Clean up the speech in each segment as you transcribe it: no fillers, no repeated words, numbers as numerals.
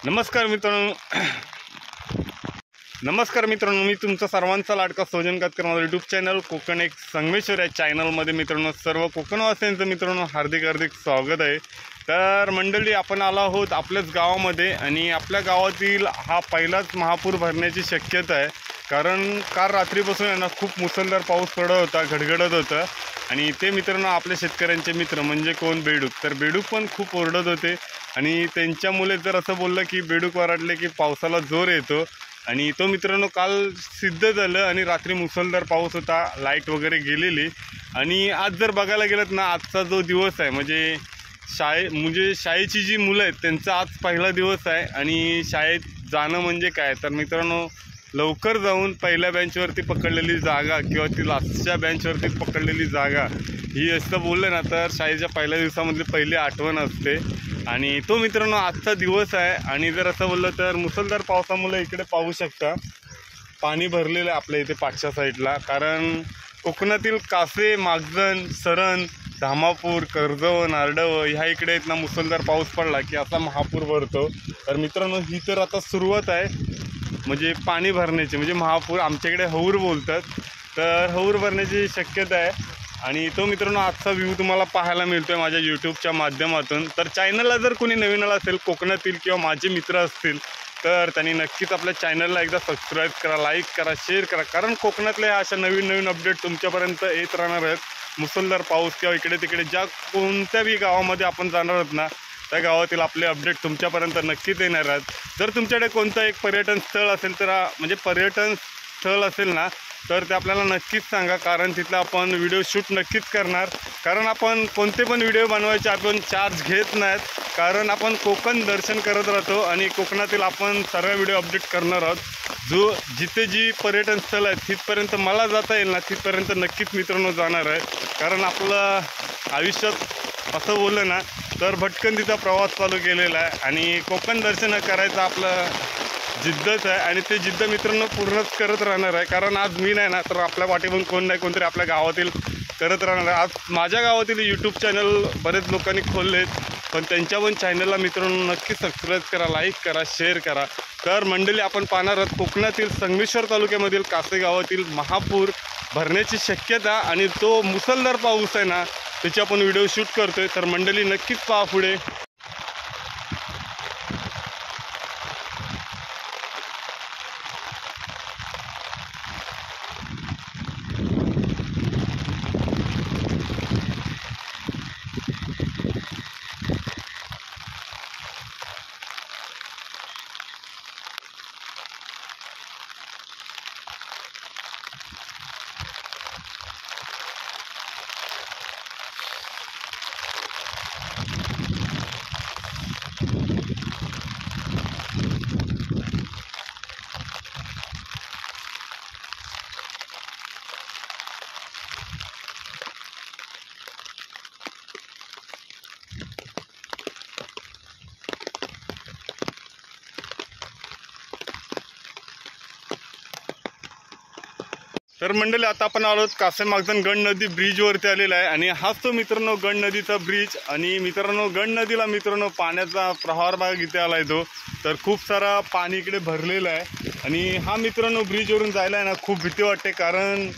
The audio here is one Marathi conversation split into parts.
नमस्कार मित्रांनो, मी तुमचा सर्वांचा लाडका सोजन कातकर माझा यूट्यूब चॅनल कोकण एक संगमेश्वर या चॅनलमध्ये मित्रांनो सर्व कोकणवासियांचं मित्रांनो हार्दिक स्वागत आहे। तर मंडळी, आपण आलो आहोत आपल्याच गावामध्ये आणि आपल्या गावातील हा पहिलाच महापूर भरण्याची शक्यता आहे। कारण काल रात्रीपासून आहे ना खूप मुसळधार पाऊस पडत होता, गडगडत होता आणि ते मित्रांनो आपल्या शेतकऱ्यांचे मित्र म्हणजे कोण, बेडूक। तर बेडूक पण खूप ओरडत होते आणि त्यांच्या मुले जर असं बोललं की बेडूक वरडले की पावसाला जोर येतो आणि तो मित्रांनो काल सिद्ध झालं आणि रात्री मुसळधार पाऊस होता, लाईट वगैरे गेलेली। आणि आज जर बघायला गेलात ना, आजचा जो दिवस आहे म्हणजे शाळेची जी मुलं आहेत त्यांचा आज पहिला दिवस आहे आणि शाळेत जाणं म्हणजे काय तर मित्रांनो लवकर जाऊन पहिल्या बेंचवरती पकडलेली जागा किंवा ती लास्टच्या बेंचवरती पकडलेली जागा ही असं बोललं ना तर शाळेच्या पहिल्या दिवसामधली पहिली आठवण असते आणि तो मित्रांनो आजचा दिवस आहे। आणि जर असं बोललं तर मुसळधार पावसामुळे इकडे पाहू शकता पाणी भरलेलं आहे आपल्या इथे पाठच्या साईडला। कारण कोकणातील कासे, मागजण, सरण, धामापूर, कर्जवन, आरडव ह्या इकडे आहेत ना, मुसळधार पाऊस पडला की असा महापूर भरतो। तर मित्रांनो ही तर आता सुरुवात आहे म्हणजे पाणी भरण्याची, म्हणजे महापूर आमच्याकडे हौर बोलतात, तर हौर भरण्याची शक्यता आहे। आणि तो मित्रांनो आजचा व्ह्यू तुम्हाला पाहायला मिळतोय माझ्या यूट्यूबच्या माध्यमातून। तर चॅनलला जर कोणी नवीन आला असेल कोकणातील किंवा माझे मित्र असतील तर त्यांनी नक्कीच आपल्या चॅनलला एकदा सबस्क्राईब करा, लाईक करा, शेअर करा। कारण कोकणातल्या अशा नवीन अपडेट तुमच्यापर्यंत येत राहणार आहेत। मुसळधार पाऊस किंवा इकडे तिकडे ज्या कोणत्याही गावामध्ये आपण जाणार आहोत ना त्या गावातील आपले अपडेट तुमच्यापर्यंत नक्कीच येणार आहेत। जर तुमच्याकडे कोणतं एक पर्यटन स्थळ असेल तर म्हणजे पर्यटन स्थळ असेल ना तर ते आपल्याला नक्कीच सांगा, कारण तिथला आपण व्हिडिओ शूट नक्कीच करणार। कारण आपण कोणते पण व्हिडिओ बनवायचे आपण चार्ज घेत नाहीत, कारण आपण कोकण दर्शन करत राहतो आणि कोकणातील आपण सर्व व्हिडिओ अपडेट करणार आहोत। जिथे जी पर्यटन स्थळ आहेत तिथपर्यंत मला जाता येईल ना तिथपर्यंत नक्कीच मित्रांनो जाणार आहे। कारण आपलं आयुष्यात असं बोललं ना तर भटकंतीचा प्रवास चालू केलेला आहे आणि कोकण दर्शन करायचं आपलं जिद्दच आहे आणि ते जिद्द मित्रांनो पूर्णच करत राहणार आहे। कारण आज मी नाही ना तर आपल्या पाठीमागून कोण नाही कोणतरी आपल्या गावातील करत राहणार आहे। आज माझ्या गावातील यूट्यूब चॅनल बरेच लोकांनी खोललेत, पण त्यांच्या पण चॅनलला मित्रांनो नक्की सबस्क्राईब करा, लाईक करा, शेअर करा। तर मंडळी आपण पाहणार आहोत कोकणातील संगमेश्वर तालुक्यामधील कासे गावातील महापूर भरण्याची शक्यता आणि तो मुसळधार पाऊस आहे ना त्याची आपण व्हिडिओ शूट करतोय। तर मंडळी नक्कीच पहा पुढे। तर मंडळी आता आपण आलो कासे मागजण गंड नदी ब्रिजवरती आलेला आहे आणि हाच तो मित्रांनो गंड नदीचा ब्रिज। आणि मित्रांनो गंड नदीला मित्रांनो पाण्याचा प्रवाह भाग इथे आला आहे तो, तर खूप सारा पाणी इकडे भरलेलं आहे आणि हा मित्रांनो ब्रिजवरून जायला आहे ना खूप भीती वाटते। कारण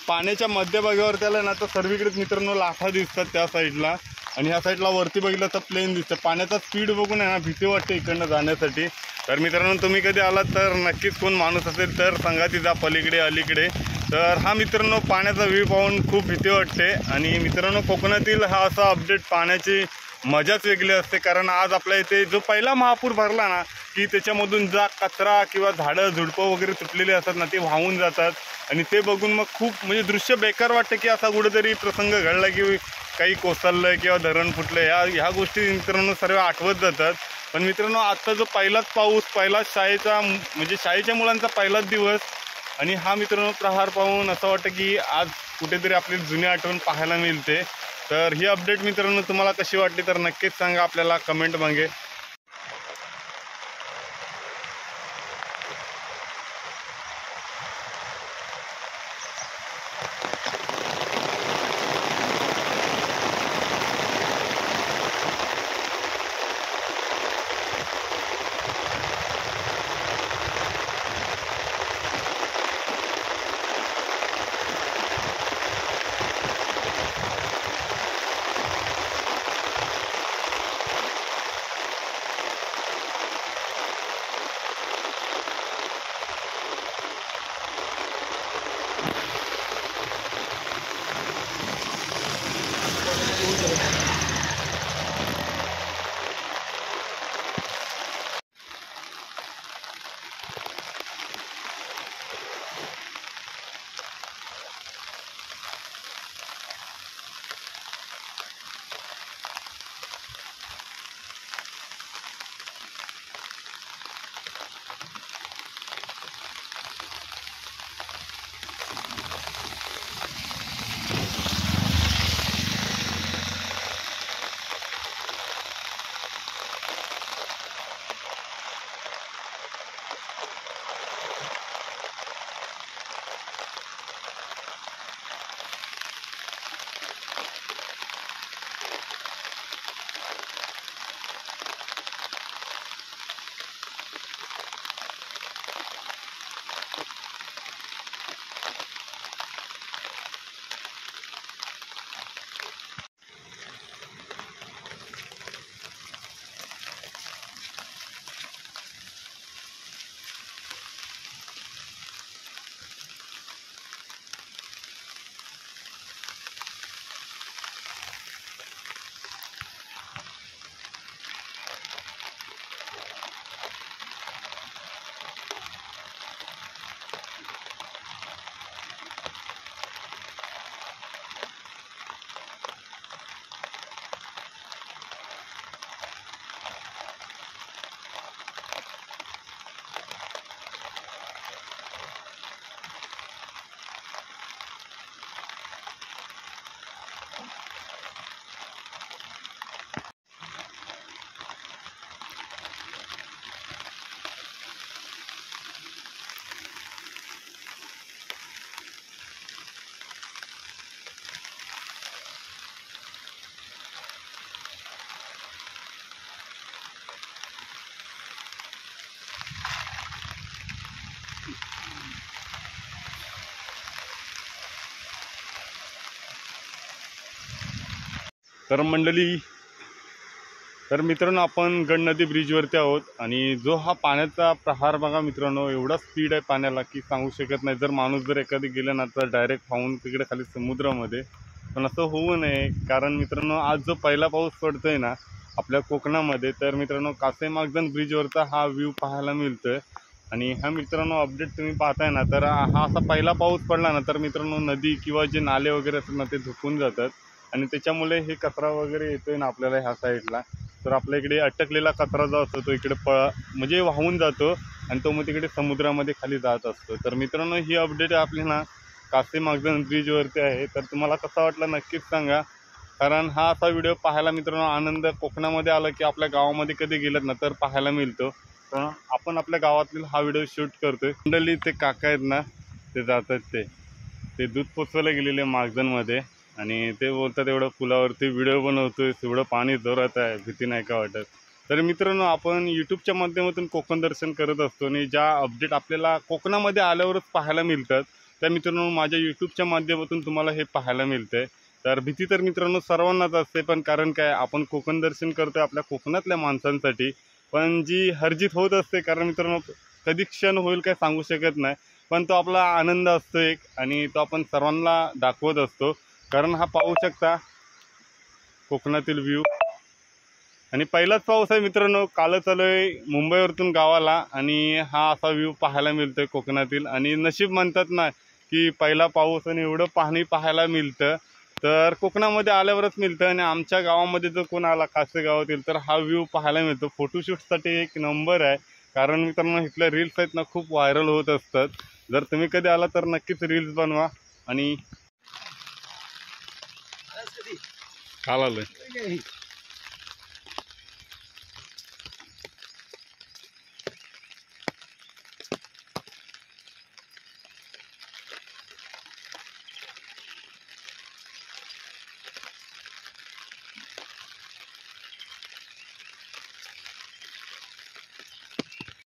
पाण्याच्या मध्यभागावर त्याला ना तर सर्वीकडेच मित्रांनो लाटा दिसतात त्या साईडला आणि ह्या साईडला वरती बघितलं तर प्लेन दिसतं। पाण्याचा स्पीड बघून आहे ना भीती वाटते इकडनं जाण्यासाठी। तर मित्रांनो तुम्ही कधी आलात तर नक्कीच कोण माणूस असेल तर सांगा तिचा पलीकडे अलीकडे। तर हा मित्रांनो पाण्याचा व्ह्यू पाहून खूप भीती वाटते आणि मित्रांनो कोकणातील हा असा अपडेट पाहण्याची मजाच वेगळी असते। कारण आज आपल्या इथे जो पहिला महापूर भरला ना की त्याच्यामधून जा कचरा किंवा झाडं झुडपं वगैरे तुटलेली असतात ना ते वाहून जातात आणि ते बघून मग खूप म्हणजे दृश्य बेकार वाटते की असा कुठेतरी प्रसंग घडला की काही कोसळलं किंवा धरण फुटलं, ह्या गोष्टी मित्रांनो सर्व आठवत जातात। पण मित्रांनो आजचा जो पहिलाच पाऊस, पहिलाच शाळेच्या मुलांचा पहिलाच दिवस आणि हा मित्रांनो प्रहार पाहून असं वाटतं की आज कुठेतरी आपली जुनी आठवण पाहायला मिळते। तर ही अपडेट मित्रांनो तुम्हाला कशी वाटली तर नक्कीच सांगा आपल्याला कमेंट मागे। तर मंडळी, तर मित्रांनो आपण गड नदी ब्रिजवरती आहोत आणि जो हा पाण्याचा प्रहार बघा मित्रांनो, एवढा स्पीड आहे पाण्याला की सांगू शकत नाही. जर माणूस जर एखादी गेला ना तर डायरेक्ट पाहून तिकडे खाली समुद्रामध्ये. पण असं होऊ नये, कारण मित्रांनो आज जो पहिला पाऊस पडतोय ना आपल्या कोकणामध्ये, तर मित्रांनो कासेमागजन ब्रिजवरचा हा व्ह्यू पाहायला मिळतोय. आणि हा मित्रांनो अपडेट तुम्ही पाहताय ना, तर हा असा पहिला पाऊस पडला ना तर मित्रांनो नदी किंवा जे नाले वगैरे असतात ना ते धुकून जातात आणि त्याच्यामुळे हे कचरा वगैरे येतोय ना आपल्याला ह्या साईडला. तर आपल्या इकडे अटकलेला कचरा जो असतो तो इकडे म्हणजे वाहून जातो आणि तो मग तिकडे समुद्रामध्ये खाली जात असतो. तर मित्रांनो ही अपडेट आपली ना कासेमागजन ब्रिजवरती आहे. तर तुम्हाला कसा वाटला नक्कीच सांगा, कारण हा असा व्हिडिओ पाहायला मित्रांनो आनंद कोकणामध्ये आला की आपल्या गावामध्ये कधी गेलात ना तर पाहायला मिळतो. पण आपण आपल्या गावातील हा व्हिडिओ शूट करतोय. मंडळी ते काका आहेत ना ते जातात ते दूध पोचवायला गेलेले मागजनमध्ये आणि ते बोलतात एवढं पुलावरती व्हिडिओ बनवतोय, एवढं पाणी जोरात आहे, भीती नाही का वाटत. तर मित्रांनो आपण यूट्यूबच्या माध्यमातून कोकण दर्शन करत असतो आणि ज्या अपडेट आपल्याला कोकणामध्ये आल्यावरच पाहायला मिळतात त्या मित्रांनो माझ्या यूट्यूबच्या माध्यमातून तुम्हाला हे पाहायला मिळतंय. तर भीती तर मित्रांनो सर्वांनाच असते, पण कारण काय आपण कोकण दर्शन करतोय आपल्या कोकणातल्या माणसांसाठी. पण जी हरजीत होत असते, कारण मित्रांनो कधी क्षण होईल काय सांगू शकत नाही, पण तो आपला आनंद असतो एक आणि तो आपण सर्वांना दाखवत असतो. कारण हा पाहू शकता कोकणातील व्ह्यू आणि पहिलाच पाऊस आहे मित्रांनो. कालच आलोय मुंबईवरतून गावाला आणि हा असा व्ह्यू पाहायला मिळतोय कोकणातील. आणि नशीब म्हणतात ना की पहिला पाऊस आणि एवढं पाणी पाहायला मिळतं तर कोकणामध्ये आल्यावरच मिळतं. आणि आमच्या गावामध्ये जर कोण आला कासे गावातील तर हा व्ह्यू पाहायला मिळतो. फोटोशूटसाठी एक नंबर आहे, कारण मित्रांनो इथल्या रील्स आहेत ना खूप व्हायरल होत असतात. जर तुम्ही कधी आला तर नक्कीच रील्स बनवा. आणि काल आलोय